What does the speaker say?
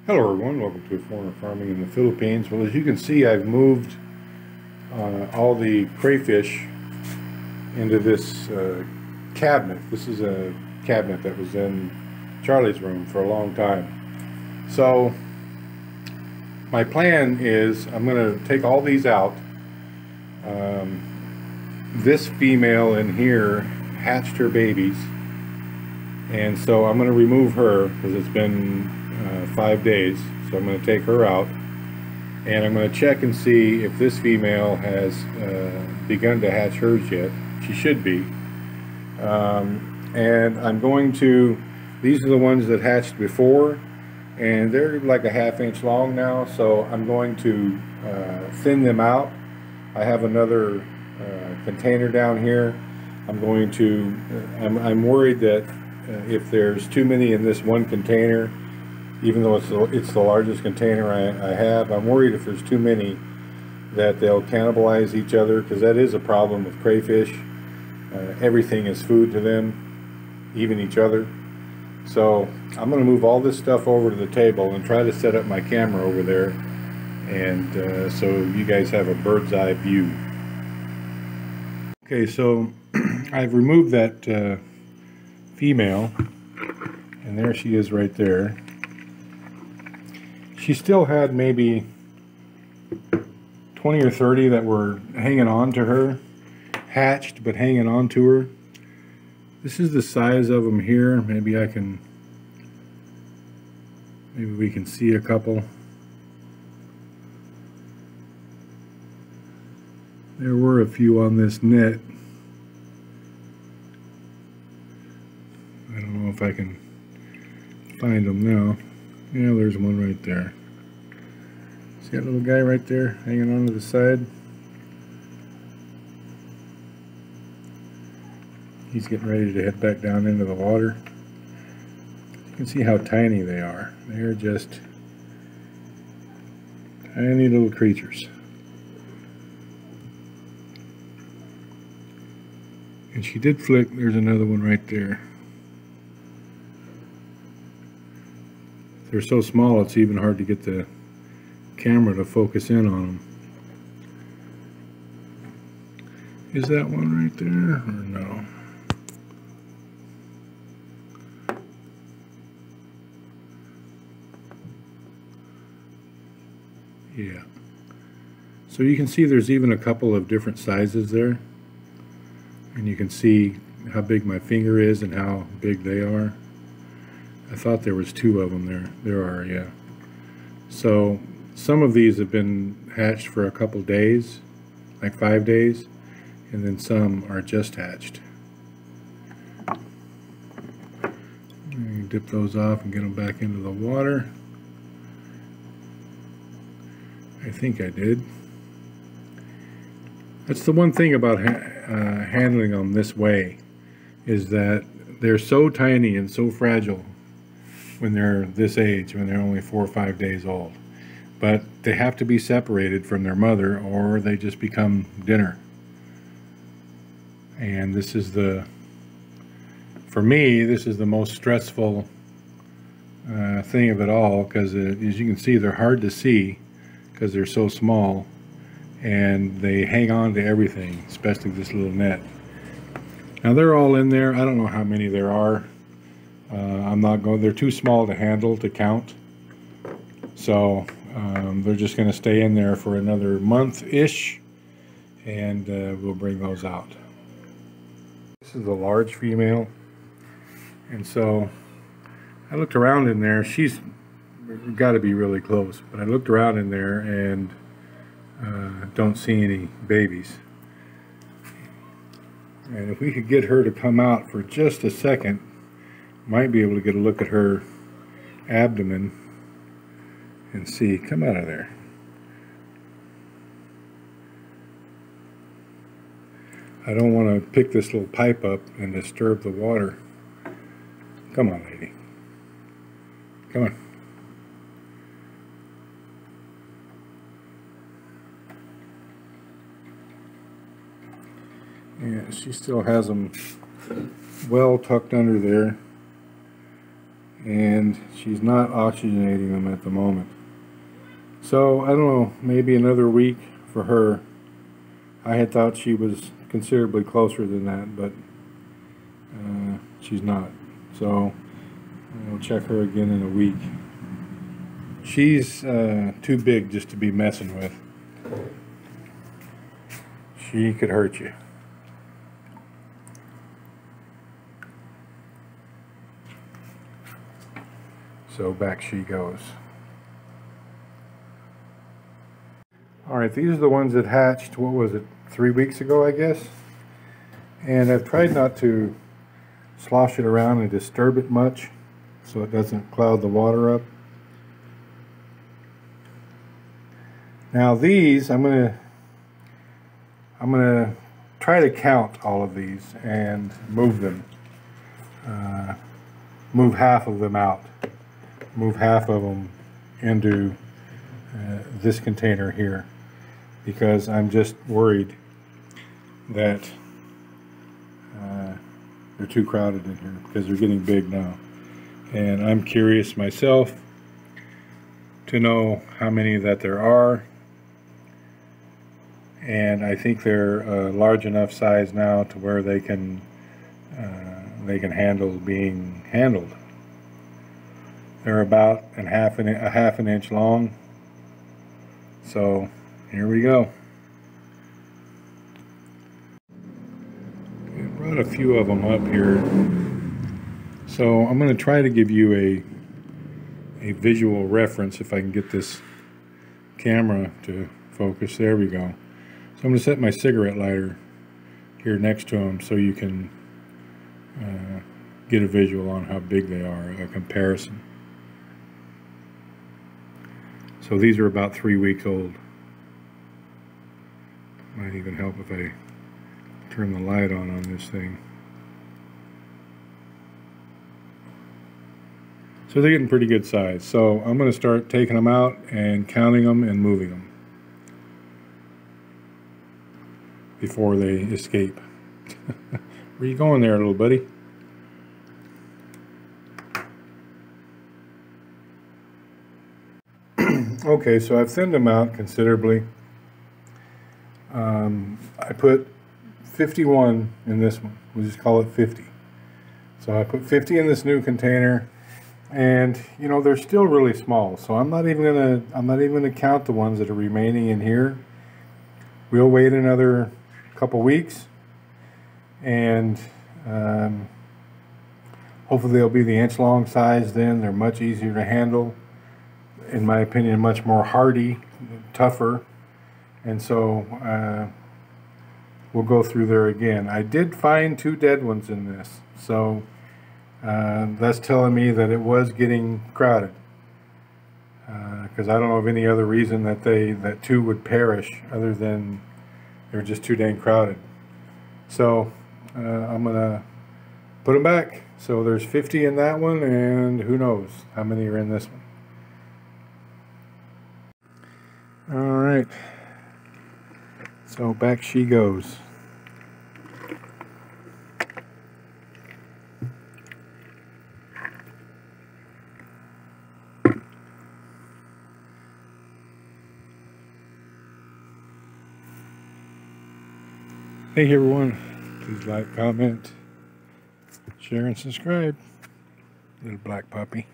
Hello everyone, welcome to Foreigner Farming in the Philippines. Well, as you can see, I've moved all the crayfish into this cabinet. This is a cabinet that was in Charlie's room for a long time. So my plan is I'm going to take all these out. This female in here hatched her babies, and so I'm going to remove her because it's been 5 days. So I'm going to take her out, and I'm going to check and see if this female has begun to hatch hers yet. She should be. And I'm going to, these are the ones that hatched before, and they're like a ½ inch long now, so I'm going to thin them out. I have another container down here. I'm going to, I'm worried that if there's too many in this one container, even though it's the largest container I have, I'm worried if there's too many that they'll cannibalize each other, because that is a problem with crayfish. Everything is food to them, even each other. So I'm going to move all this stuff over to the table and try to set up my camera over there, and so you guys have a bird's eye view. Okay, so I've removed that female, and there she is right there. She still had maybe 20 or 30 that were hanging on to her, hatched but hanging on to her. This is the size of them here. Maybe we can see a couple. There were a few on this net. I don't know if I can find them now. Yeah, there's one right there. See that little guy right there hanging onto the side? He's getting ready to head back down into the water. You can see how tiny they are. They're just tiny little creatures. And she did flick. There's another one right there. They're so small it's even hard to get the camera to focus in on them. Is that one right there or no? Yeah. So you can see there's even a couple of different sizes there. And you can see how big my finger is and how big they are. I thought there was 2 of them there. There are, yeah. So some of these have been hatched for a couple days, like 5 days, and then some are just hatched. Dip those off and get them back into the water. I think I did. That's the one thing about handling them this way, is that they're so tiny and so fragile when they're this age, when they're only 4 or 5 days old. But they have to be separated from their mother or they just become dinner. And this is for me, this is the most stressful thing of it all, because as you can see, they're hard to see because they're so small, and they hang on to everything, especially this little net. Now they're all in there. I don't know how many there are. They're too small to handle, to count. So they're just going to stay in there for another month-ish, and we'll bring those out. This is a large female, and so I looked around in there. She's got to be really close, but I looked around in there and don't see any babies. And if we could get her to come out for just a second, might be able to get a look at her abdomen and see. Come out of there. I don't want to pick this little pipe up and disturb the water. Come on, lady. Come on. Yeah, she still has them well tucked under there. and she's not oxygenating them at the moment. So I don't know, maybe another week for her. I had thought she was considerably closer than that, but she's not. So I'll check her again in a week. She's too big just to be messing with. She could hurt you. So back she goes. Alright, these are the ones that hatched, what was it, 3 weeks ago, I guess? And I've tried not to slosh it around and disturb it much so it doesn't cloud the water up. Now these, I'm gonna try to count all of these and move them. Move half of them out. Move half of them into this container here, because I'm just worried that they're too crowded in here because they're getting big now. And I'm curious myself to know how many that there are. And I think they're a large enough size now to where they can handle being handled. They're about a half an inch long. So here we go. I brought a few of them up here. So I'm going to try to give you a visual reference if I can get this camera to focus. There we go. So I'm going to set my cigarette lighter here next to them so you can get a visual on how big they are, a comparison. So these are about 3 weeks old. Might even help if I turn the light on this thing. So they're getting pretty good size. So I'm going to start taking them out and counting them and moving them before they escape. Where you going there, little buddy? Okay, so I've thinned them out considerably. I put 51 in this one. We'll just call it 50. So I put 50 in this new container, and you know they're still really small. So I'm not even gonna count the ones that are remaining in here. We'll wait another couple weeks, and hopefully they'll be the inch-long size. Then they're much easier to handle. In my opinion, much more hardy, tougher, and so we'll go through there again. I did find 2 dead ones in this, so that's telling me that it was getting crowded, because I don't know of any other reason that 2 would perish other than they were just too dang crowded. So I'm gonna put them back. So there's 50 in that one, and who knows how many are in this one. Alright, so back she goes. Hey everyone, please like, comment, share, and subscribe. Little black puppy.